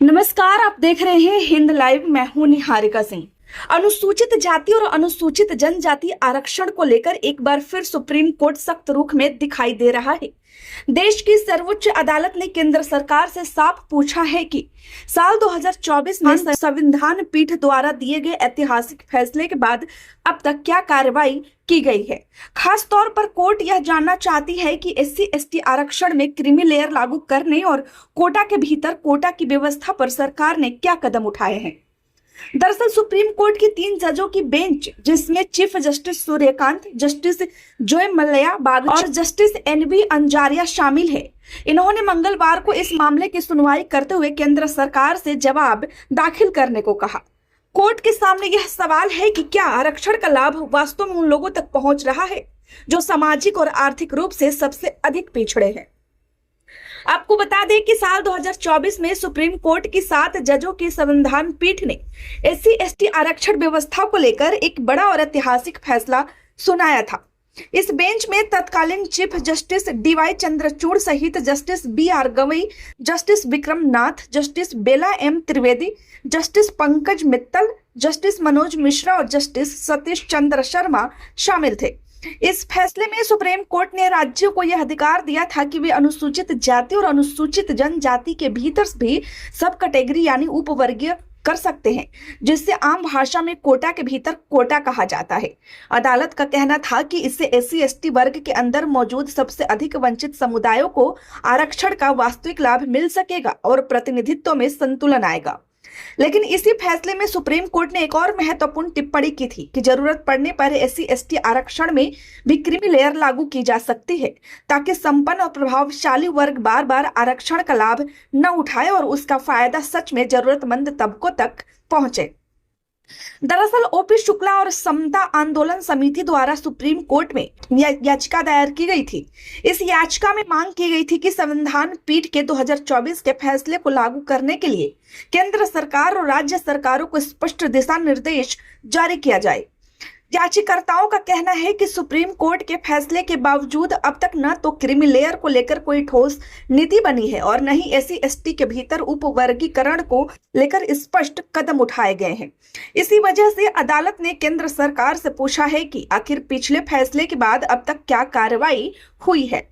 नमस्कार, आप देख रहे हैं हिंद लाइव। मैं हूं निहारिका सिंह। अनुसूचित जाति और अनुसूचित जनजाति आरक्षण को लेकर एक बार फिर सुप्रीम कोर्ट सख्त रुख में दिखाई दे रहा है। देश की सर्वोच्च अदालत ने केंद्र सरकार से साफ पूछा है कि साल 2024 में संविधान पीठ द्वारा दिए गए ऐतिहासिक फैसले के बाद अब तक क्या कार्रवाई की गई है। खास तौर पर कोर्ट यह जानना चाहती है कि SC/ST आरक्षण में क्रीमी लेयर लागू करने और कोटा के भीतर कोटा की व्यवस्था पर सरकार ने क्या कदम उठाए हैं। दरअसल सुप्रीम कोर्ट की 3 जजों की बेंच, जिसमें chief justice Suryakant, justice Joy Mallya Bagchi और जस्टिस NV अंजारिया शामिल है, इन्होंने मंगलवार को इस मामले की सुनवाई करते हुए केंद्र सरकार से जवाब दाखिल करने को कहा। कोर्ट के सामने यह सवाल है कि क्या आरक्षण का लाभ वास्तव में उन लोगों तक पहुंच रहा है जो सामाजिक और आर्थिक रूप से सबसे अधिक पिछड़े हैं। आपको बता दें कि साल 2024 में सुप्रीम कोर्ट की 7 जजों की संविधान पीठ ने SC/ST आरक्षण व्यवस्था को लेकर एक बड़ा और ऐतिहासिक फैसला सुनाया था। इस बेंच में तत्कालीन चीफ जस्टिस DY चंद्रचूड़ सहित justice BR Gavai, justice Vikram Nath, justice Bela M Trivedi, justice Pankaj Mittal, justice Manoj Mishra और जस्टिस सतीश चंद्र शर्मा शामिल थे। इस फैसले में सुप्रीम कोर्ट ने राज्यों को यह अधिकार दिया था कि वे अनुसूचित जाति और अनुसूचित जनजाति के भीतर भी सब कैटेगरी यानी उपवर्गीय कर सकते हैं, जिससे आम भाषा में कोटा के भीतर कोटा कहा जाता है। अदालत का कहना था कि इससे SC/ST वर्ग के अंदर मौजूद सबसे अधिक वंचित समुदायों को आरक्षण का वास्तविक लाभ मिल सकेगा और प्रतिनिधित्व में संतुलन आएगा। लेकिन इसी फैसले में सुप्रीम कोर्ट ने एक और महत्वपूर्ण टिप्पणी की थी कि जरूरत पड़ने पर SC/ST आरक्षण में भी क्रीमी लेयर लागू की जा सकती है, ताकि संपन्न और प्रभावशाली वर्ग बार बार आरक्षण का लाभ न उठाए और उसका फायदा सच में जरूरतमंद तबकों तक पहुंचे। दरअसल OP शुक्ला और समता आंदोलन समिति द्वारा सुप्रीम कोर्ट में याचिका दायर की गई थी। इस याचिका में मांग की गई थी कि संविधान पीठ के 2024 के फैसले को लागू करने के लिए केंद्र सरकार और राज्य सरकारों को स्पष्ट दिशा निर्देश जारी किया जाए। याचिकाकर्ताओं का कहना है कि सुप्रीम कोर्ट के फैसले के बावजूद अब तक न तो क्रीमी लेयर को लेकर कोई ठोस नीति बनी है और न ही SC/ST के भीतर उपवर्गीकरण को लेकर स्पष्ट कदम उठाए गए हैं। इसी वजह से अदालत ने केंद्र सरकार से पूछा है कि आखिर पिछले फैसले के बाद अब तक क्या कार्रवाई हुई है।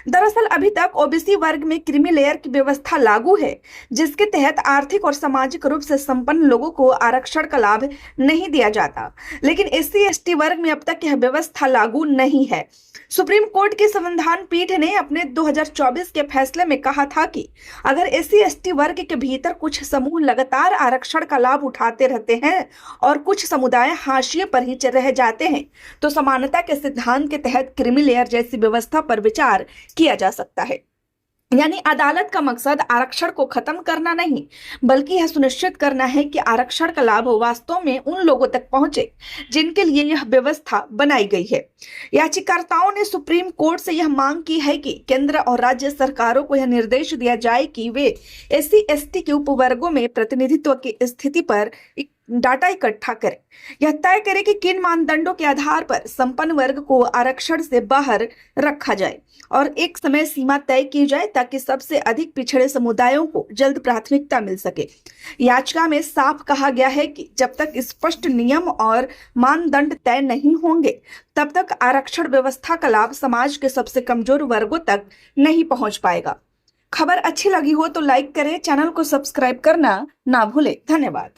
दरअसल अभी तक OBC वर्ग में क्रीमी लेयर की व्यवस्था लागू है, जिसके तहत आर्थिक और सामाजिक रूप से संपन्न लोगों को आरक्षण का लाभ नहीं दिया जाता, लेकिन SC/ST वर्ग में अब तक यह व्यवस्था लागू नहीं है। सुप्रीम कोर्ट की संविधान पीठ ने अपने 2024 के फैसले में कहा था कि अगर SC/ST वर्ग के भीतर कुछ समूह लगातार आरक्षण का लाभ उठाते रहते हैं और कुछ समुदाय हाशिए पर ही रह जाते हैं, तो समानता के सिद्धांत के तहत क्रीमी लेयर जैसी व्यवस्था पर विचार किया जा सकता है। यानी अदालत का मकसद आरक्षण को खत्म करना नहीं, बल्कि यह सुनिश्चित करना है कि आरक्षण का लाभ वास्तव में उन लोगों तक पहुंचे जिनके लिए यह व्यवस्था बनाई गई है। याचिकाकर्ताओं ने सुप्रीम कोर्ट से यह मांग की है कि केंद्र और राज्य सरकारों को यह निर्देश दिया जाए कि वे SC/ST के उपवर्गों में प्रतिनिधित्व की स्थिति पर डाटा इकट्ठा करें। यह तय करें कि किन मानदंडों के आधार पर संपन्न वर्ग को आरक्षण से बाहर रखा जाए और एक समय सीमा तय की जाए ताकि सबसे अधिक पिछड़े समुदायों को जल्द प्राथमिकता मिल सके। याचिका में साफ कहा गया है कि जब तक स्पष्ट नियम और मानदंड तय नहीं होंगे, तब तक आरक्षण व्यवस्था का लाभ समाज के सबसे कमजोर वर्गों तक नहीं पहुंच पाएगा। खबर अच्छी लगी हो तो लाइक करें, चैनल को सब्सक्राइब करना ना भूलें। धन्यवाद।